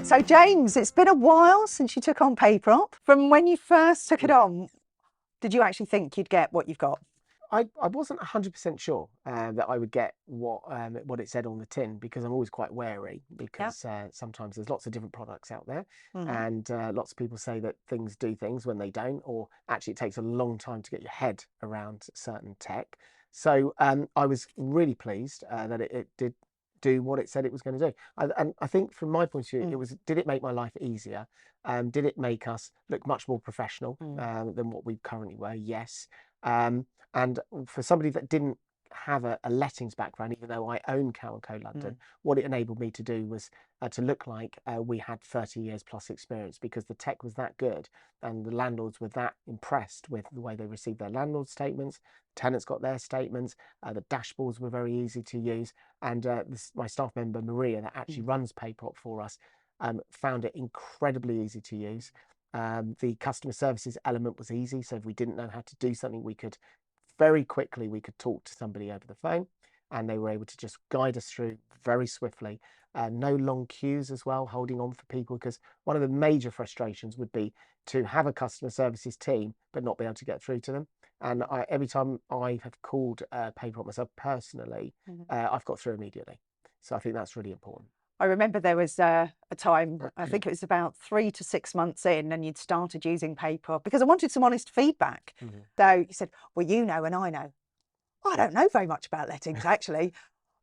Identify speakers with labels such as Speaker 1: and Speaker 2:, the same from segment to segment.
Speaker 1: So James, it's been a while since you took on PayProp. From when you first took it on, did you actually think you'd get what you've got?
Speaker 2: I wasn't 100% sure that I would get what it said on the tin, because I'm always quite wary,
Speaker 1: Yeah.
Speaker 2: because sometimes there's lots of different products out there,
Speaker 1: Mhm.
Speaker 2: and lots of people say that things do things when they don't, or actually it takes a long time to get your head around certain tech. So I was really pleased that it did do what it said it was going to do. And I think from my point of view,
Speaker 1: Mm.
Speaker 2: did it make my life easier? Did it make us look much more professional
Speaker 1: Mm.
Speaker 2: than what we currently were? Yes. And for somebody that didn't have a lettings background, even though I own Cow & Co London, what it enabled me to do was to look like we had 30 years plus experience, because the tech was that good and the landlords were that impressed with the way they received their landlord statements. Tenants got their statements. The dashboards were very easy to use. And my staff member, Maria, that actually runs PayProp for us, found it incredibly easy to use. The customer services element was easy. So if we didn't know how to do something, we could talk to somebody over the phone, and they were able to just guide us through very swiftly. No long queues as well, holding on for people, because one of the major frustrations would be to have a customer services team but not be able to get through to them. And every time I have called PayPal myself personally, I've got through immediately. So I think that's really important.
Speaker 1: I remember there was a time, I think it was about 3 to 6 months in, and you'd started using PayProp because I wanted some honest feedback. So you said, well, you know, and I know. I don't know very much about lettings actually,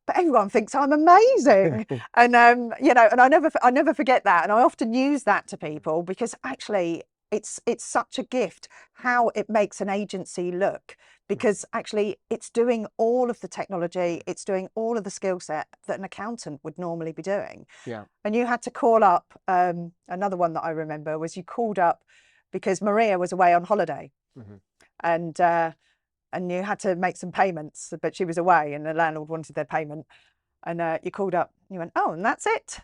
Speaker 1: but everyone thinks I'm amazing. And you know, and I never forget that. And I often use that to people, because actually it's such a gift how it makes an agency look, because actually it's doing all of the technology, it's doing all of the skill set that an accountant would normally be doing.
Speaker 2: Yeah.
Speaker 1: And you had to call up, another one that I remember was you called up because Maria was away on holiday. And you had to make some payments, but she was away and the landlord wanted their payment. And you called up, you went, oh, and that's it.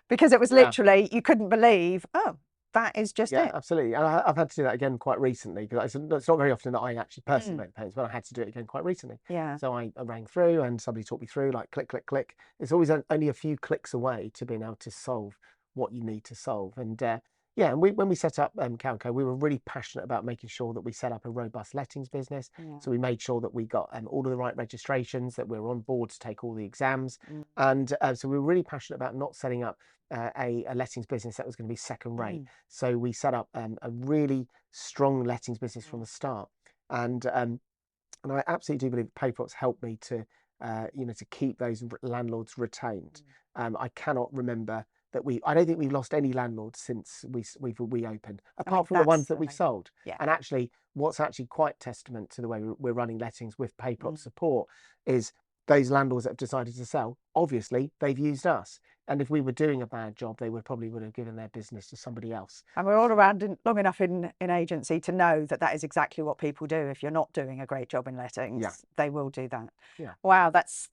Speaker 1: Because it was literally, you couldn't believe, oh, that is just
Speaker 2: Yeah,
Speaker 1: it.
Speaker 2: absolutely. And I've had to do that again quite recently, because it's not very often that I actually personally make the payments, but I had to do it again quite recently.
Speaker 1: Yeah.
Speaker 2: So I rang through and somebody talked me through, like, click, click, click. It's always only a few clicks away to being able to solve what you need to solve. And yeah, and when we set up Cow & Co, we were really passionate about making sure that we set up a robust lettings business. So we made sure that we got all of the right registrations, that we were on board to take all the exams. And so we were really passionate about not setting up a lettings business that was going to be second rate. So we set up a really strong lettings business from the start. And I absolutely do believe PayProp's helped me to to keep those landlords retained. I cannot remember that I don't think we've lost any landlords since we've reopened, apart from the ones that we've sold.
Speaker 1: Yeah.
Speaker 2: And actually, what's actually quite testament to the way we're running lettings with PayProp support is those landlords that have decided to sell, obviously they've used us. And if we were doing a bad job, they would have given their business to somebody else.
Speaker 1: And we're all around long enough in agency to know that that is exactly what people do. If you're not doing a great job in lettings, they will do that.
Speaker 2: Yeah.
Speaker 1: Wow, that's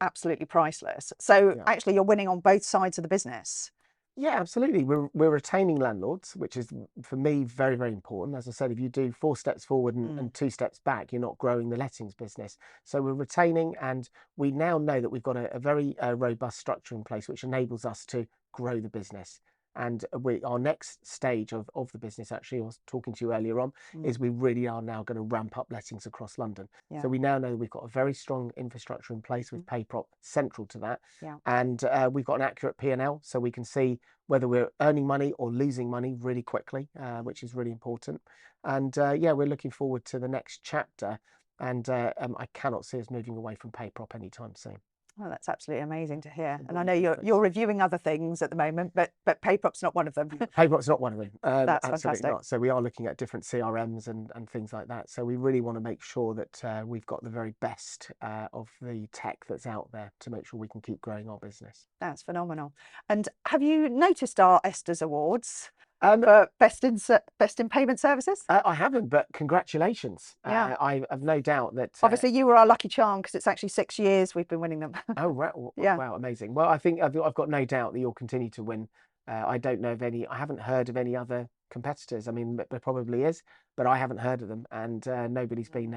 Speaker 1: absolutely priceless. So actually you're winning on both sides of the business.
Speaker 2: Yeah, absolutely. We're retaining landlords, which is, for me, very, very important. As I said, if you do 4 steps forward and 2 steps back, you're not growing the lettings business. So we're retaining, and we now know that we've got a very robust structure in place, which enables us to grow the business. And our next stage of the business, actually, I was talking to you earlier on, is we really are now going to ramp up lettings across London. So we now know that we've got a very strong infrastructure in place with PayProp central to that. And we've got an accurate P&L, so we can see whether we're earning money or losing money really quickly, which is really important. And yeah, we're looking forward to the next chapter. And I cannot see us moving away from PayProp anytime soon.
Speaker 1: Oh, that's absolutely amazing to hear. And I know you're reviewing other things at the moment, but PayProp's not one of them.
Speaker 2: PayProp's not one of them.
Speaker 1: That's
Speaker 2: absolutely
Speaker 1: fantastic.
Speaker 2: not. So we are looking at different CRMs and things like that. So we really want to make sure that we've got the very best of the tech that's out there to make sure we can keep growing our business.
Speaker 1: That's phenomenal. And have you noticed our Esther's Awards? Best in payment services?
Speaker 2: I haven't, but congratulations.
Speaker 1: Yeah.
Speaker 2: I have no doubt that
Speaker 1: obviously you were our lucky charm, because it's actually 6 years we've been winning them.
Speaker 2: Oh, wow.
Speaker 1: Yeah.
Speaker 2: Wow, amazing. Well, I think I've got no doubt that you'll continue to win. I don't know of any, I haven't heard of any other competitors. I mean, there probably is, but I haven't heard of them, and nobody's been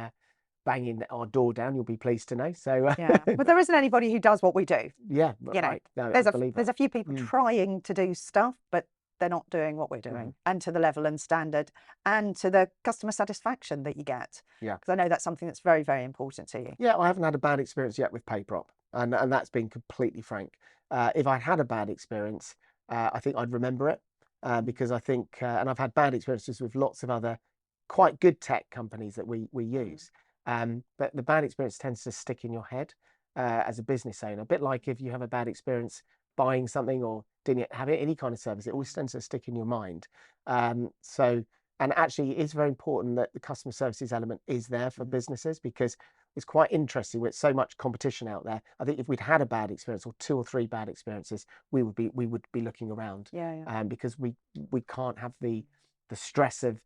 Speaker 2: banging our door down, you'll be pleased to know. So
Speaker 1: yeah, but there isn't anybody who does what we do.
Speaker 2: yeah,
Speaker 1: You know,
Speaker 2: right. No,
Speaker 1: there's
Speaker 2: I believe
Speaker 1: there's a few people trying to do stuff, but they're not doing what we're doing, and to the level and standard, and to the customer satisfaction that you get.
Speaker 2: Yeah,
Speaker 1: because I know that's something that's very, very important to you.
Speaker 2: Yeah, I haven't had a bad experience yet with PayProp, and that's been completely frank. If I had a bad experience, I think I'd remember it, because I think, and I've had bad experiences with lots of other quite good tech companies that we use, but the bad experience tends to stick in your head as a business owner. A bit like if you have a bad experience buying something or didn't have any kind of service, it always tends to stick in your mind. So. And actually, it's very important that the customer services element is there for businesses, because it's quite interesting with so much competition out there. I think if we'd had a bad experience or 2 or 3 bad experiences, we would be looking around, because we can't have the stress of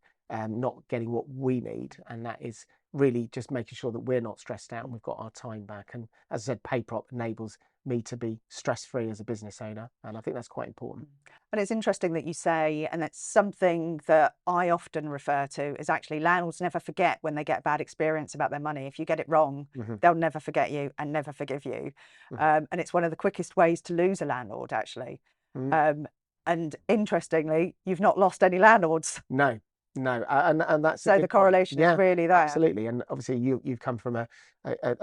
Speaker 2: not getting what we need, and that is really just making sure that we're not stressed out and we've got our time back. And as I said, PayProp enables me to be stress-free as a business owner, and I think that's quite important.
Speaker 1: And it's interesting that you say, and that's something that I often refer to, is actually landlords never forget when they get a bad experience about their money. If you get it wrong, they'll never forget you and never forgive you. And it's one of the quickest ways to lose a landlord, actually. And interestingly, you've not lost any landlords.
Speaker 2: No, and that's
Speaker 1: so the correlation is really there.
Speaker 2: Absolutely. And obviously you've come from a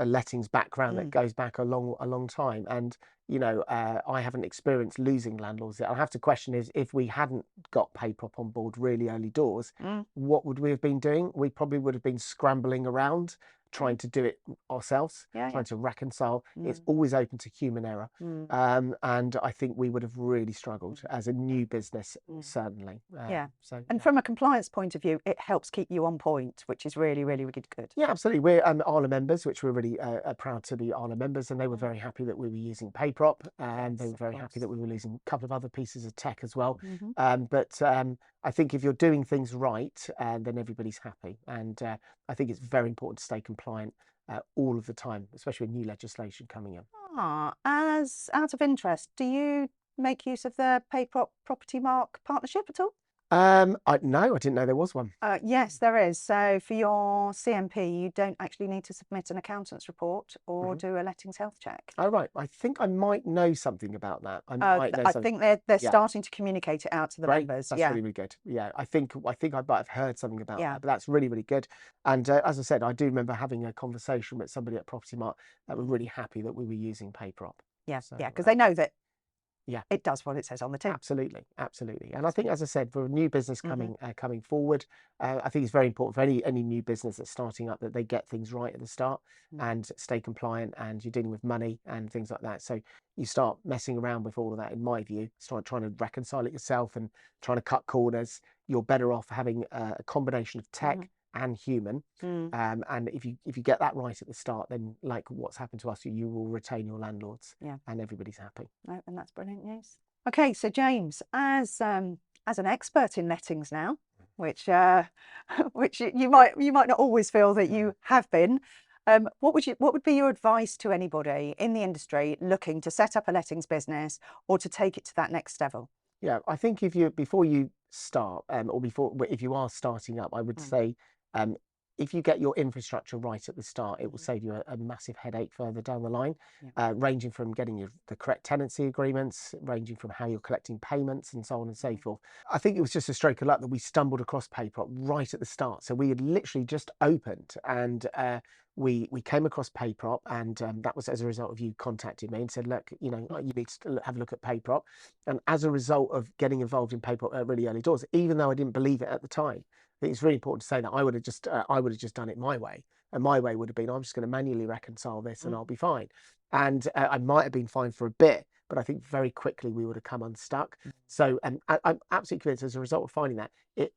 Speaker 2: lettings background that goes back a long time, and I haven't experienced losing landlords yet. I have to question is, if we hadn't got PayProp on board really early doors, what would we have been doing? We probably would have been scrambling around trying to do it ourselves, trying to reconcile. It's always open to human error, and I think we would have really struggled as a new business, certainly.
Speaker 1: And from a compliance point of view, it helps keep you on point, which is really, really, really good.
Speaker 2: Yeah, absolutely. We're Arla members, which we're really proud to be Arla members, and they were very happy that we were using PayProp, and they were very happy that we were using a couple of other pieces of tech as well. But I think if you're doing things right, then everybody's happy, and I think it's very important to stay compliant all of the time, especially with new legislation coming in.
Speaker 1: As out of interest, do you make use of the PayProp Property Mark partnership at all?
Speaker 2: No, I didn't know there was one.
Speaker 1: Yes, there is. So for your CMP, you don't actually need to submit an accountant's report or do a lettings health check.
Speaker 2: Oh, right. I think I might know something about that.
Speaker 1: I think they're starting to communicate it out to the members.
Speaker 2: That's really, really good. Yeah, I think I might have heard something about that, but that's really, really good. And as I said, I do remember having a conversation with somebody at Property Mark that were really happy that we were using PayProp.
Speaker 1: Because they know that it does what it says on the tin.
Speaker 2: Absolutely. And I think, as I said, for a new business coming forward, I think it's very important for any new business that's starting up that they get things right at the start and stay compliant, and you're dealing with money and things like that. So you start messing around with all of that, in my view, start trying to reconcile it yourself and trying to cut corners. You're better off having a combination of tech and human, and if you get that right at the start, then like what's happened to us, you will retain your landlords, and everybody's happy.
Speaker 1: And that's brilliant news. Okay, so James, as an expert in lettings now, which you might not always feel that you have been, what would be your advice to anybody in the industry looking to set up a lettings business or to take it to that next level?
Speaker 2: Yeah, I think before you start, if you are starting up, I would say, if you get your infrastructure right at the start, it will save you a massive headache further down the line, ranging from getting the correct tenancy agreements, ranging from how you're collecting payments, and so on and so forth. I think it was just a stroke of luck that we stumbled across PayProp right at the start. So we had literally just opened, and we came across PayProp, and that was as a result of you contacting me and said, look, you need to have a look at PayProp. And as a result of getting involved in PayProp at really early doors, even though I didn't believe it at the time, I think it's really important to say that I would have just done it my way, and my way would have been, I'm just going to manually reconcile this and I'll be fine. And I might have been fine for a bit, but I think very quickly we would have come unstuck. So I'm absolutely convinced, as a result of finding that, it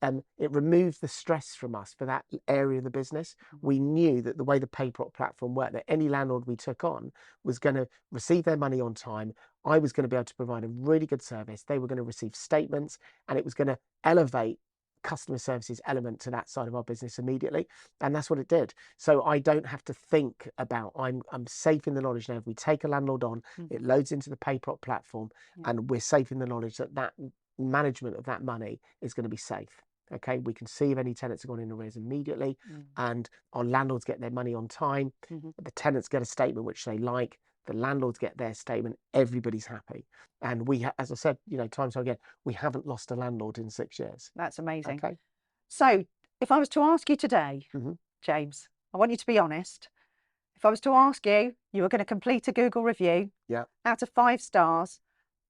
Speaker 2: removed the stress from us for that area of the business. We knew that the way the PayProp platform worked, that any landlord we took on was going to receive their money on time. I was going to be able to provide a really good service. They were going to receive statements, and it was going to elevate customer services element to that side of our business immediately, and that's what it did. So I don't have to think about, I'm safe in the knowledge now, if we take a landlord on, it loads into the PayProp platform, and we're safe in the knowledge that that management of that money is going to be safe. Okay, we can see if any tenants have gone in arrears immediately, and our landlords get their money on time. The tenants get a statement which they like. The landlords get their statement. Everybody's happy, and as I said, time and time again, we haven't lost a landlord in 6 years.
Speaker 1: That's amazing.
Speaker 2: Okay.
Speaker 1: So, if I was to ask you today, James, I want you to be honest. If I was to ask you, you were going to complete a Google review.
Speaker 2: Yeah.
Speaker 1: Out of 5 stars,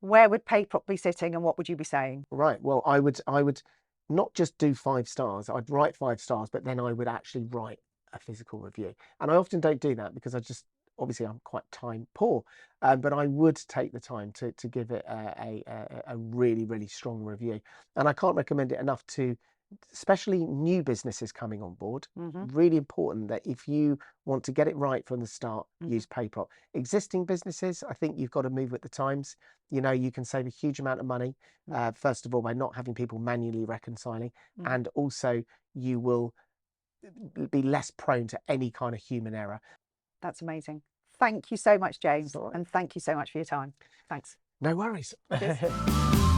Speaker 1: where would PayProp be sitting, and what would you be saying?
Speaker 2: Right. Well, I would not just do 5 stars. I'd write 5 stars, but then I would actually write a physical review. And I often don't do that because obviously I'm quite time poor, but I would take the time to give it a really, really strong review. And I can't recommend it enough to, especially new businesses coming on board. Really important that if you want to get it right from the start, use PayProp. Existing businesses, I think you've got to move with the times. You can save a huge amount of money, first of all, by not having people manually reconciling, and also you will be less prone to any kind of human error.
Speaker 1: That's amazing. Thank you so much, James,
Speaker 2: Right.
Speaker 1: and thank you so much for your time. Thanks.
Speaker 2: No worries.
Speaker 1: Cheers.